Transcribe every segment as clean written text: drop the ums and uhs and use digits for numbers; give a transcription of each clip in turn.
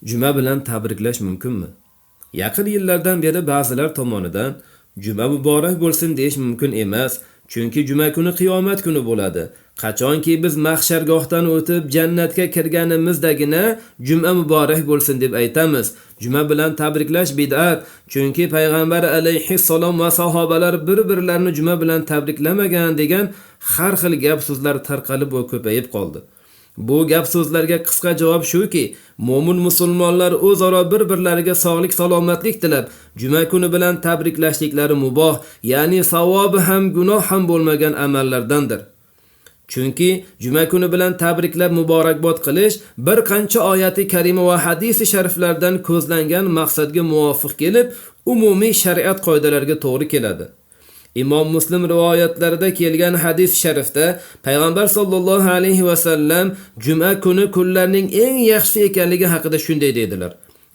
Juma bilan tabriklash mumkinmi? Yaqin yillardan beri ba'zilar tomonidan juma muborak bo'lsin deyish mumkin emas, chunki juma kuni qiyomat kuni bo'ladi. Qachonki biz mahshargohdan o'tib jannatga kirganimizdagina juma muborak bo'lsin deb aytamiz. Juma bilan tabriklash bid'at, chunki payg'ambar alayhissalom va sahobalar bir-birlarini juma bilan tabriklamagan degan har xil gap so'zlar tarqalib va ko'payib qoldi. Bu gap so'zlarga qisqa javob shuki, mo'min musulmonlar o'zaro bir-birlariga sog'lik salomatlik tilab, juma kuni bilan tabriklashliklari muboh, ya'ni savobi ham gunoh ham bo'lmagan amallardandir. Chunki juma kuni bilan tabriklab muborakbod qilish bir qancha oyati karima va hadisi shariflardan ko'zlangan maqsadga muvofiq kelib, umumiy shariat qoidalariga to'g'ri keladi. Imom Muslim rivoyatlarida kelgan hadis sharifda payg'ambar sollallohu alayhi va sallam juma kuni kunlarning eng yaxshi ekanligi haqida shunday dedilar.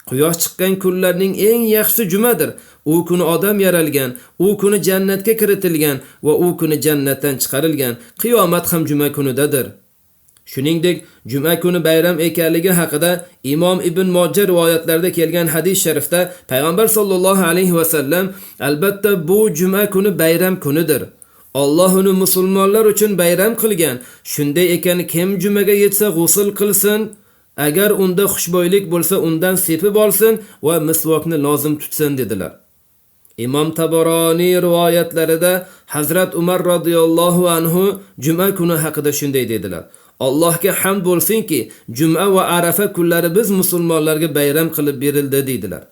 Quyosh chiqqan kunlarning eng yaxshisi jumadir. U kuni odam yaralgan, u kuni jannatga kiritilgan va u kuni jannatdan chiqarilgan. Qiyomat ham juma kunidadir. Shuningdek, juma kuni bayram ekanligi haqida Imom Ibn Mojah rivoyatlarida kelgan hadis sharifda payg'ambar sollallohu alayhi va sallam albatta bu juma kuni bayram kunidir. Alloh uni musulmonlar uchun bayram qilgan. Shunday ekan, kim jumaga yetsa g'usl qilsin, agar unda xushbo'ylik bo'lsa undan sepib olsin va misvokni lozim tutsin dedilar. Imom Tabaroniy rivoyatlarida Hazrat Umar radhiyallohu anhu juma kuni haqida shunday dedilar. Allohga hamd bo'lsinki, juma va arafa kunlari biz musulmonlarga bayram qilib berildi dedilar.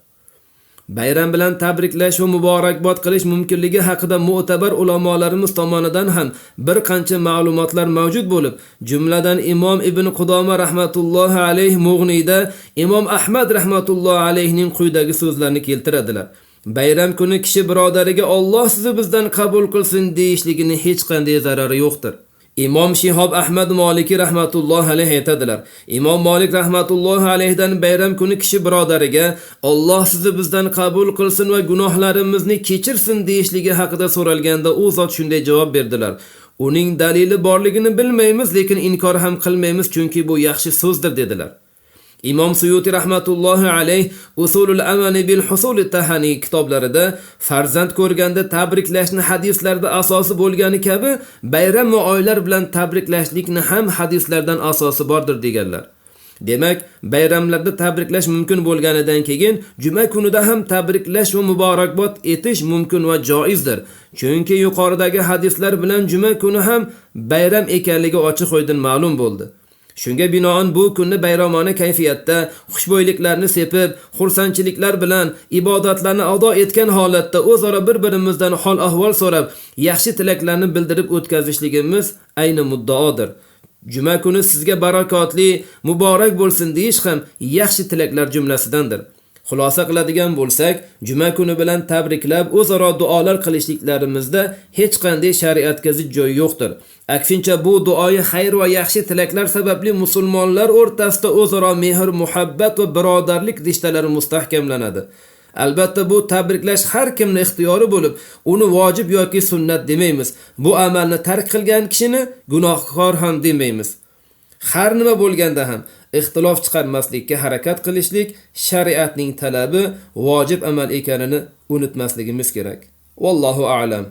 Bayram bilan tabriklash va muborakbod qilish mumkinligi haqida mu'tabar ulamolarimiz tomonidan ham bir qancha ma'lumotlar mavjud bo'lib, jumladan Imom Ibn Qudoma rahmatullohi alayhi Mughni'da Imom Ahmad rahmatullohi alayhining quyidagi so'zlarini keltiradilar. Bayram kuni kishi birodariga Alloh sizni bizdan qabul qilsin deyishligini hech qanday zarari yo'qdir. Imom Shihob Ahmad Moliki rahmatullohi alayhi aytadilar. Imom Molik rahmatullohi alayhidan bayram kuni kishi birodariga Alloh sizni bizdan qabul qilsin va gunohlarimizni kechirsin deyishligi haqida so'ralganda u zot shunday javob berdilar. Uning dalili borligini bilmaymiz, lekin inkor ham qilmaymiz, chunki bu yaxshi so'zdir dedilar. Imom Suyuti rahmatullohi alayh Usulul Amani bil Husulit Tahani kitoblarida farzand ko'rganda tabriklashni hadislarda asosi bo'lgani kabi bayram va oylar bilan tabriklashlikni ham hadislardan asosi bordir deganlar. Demak, bayramlarda tabriklash mumkin bo'lganidan keyin juma kunida ham tabriklash va muborakbod etish mumkin va joizdir. Chunki yuqoridagi hadislar bilan juma kuni ham bayram ekanligi ochiq-oydin ma'lum bo'ldi. Shunga binoan bu kunni bayramona kayfiyatda, xushbo'yliklarni sepib, xursandchiliklar bilan ibodatlarni ado etgan holatda o'zaro bir-birimizdan hol ahvol so'rab, yaxshi tilaklarni bildirib o'tkazishligimiz ayni muddaodir. Juma kuni sizga barakotli, muborak bo'lsin deyish ham yaxshi tilaklar jumlasidandir. Xulosa qiladigan bo'lsak, juma kuni bilan tabriklab o'zaro duolar qilishliklarimizda hech qanday shariatga zid joy yo'qdir. Aksincha bu duoyi xayr va yaxshi tilaklar sababli musulmonlar o'rtasida o'zaro mehr, muhabbat va birodarlik rishtalari mustahkamlanadi. Albatta bu tabriklash har kimning ixtiyori bo'lib, uni vojib yoki sunnat demaymiz. Bu amalni tark qilgan kishini gunohkor ham demaymiz. Har nima bo'lganda ham ixtilof chiqarmaslikka harakat qilishlik shariatning talabi, vojib amal ekanini unutmasligimiz kerak. Vallohu a'lam.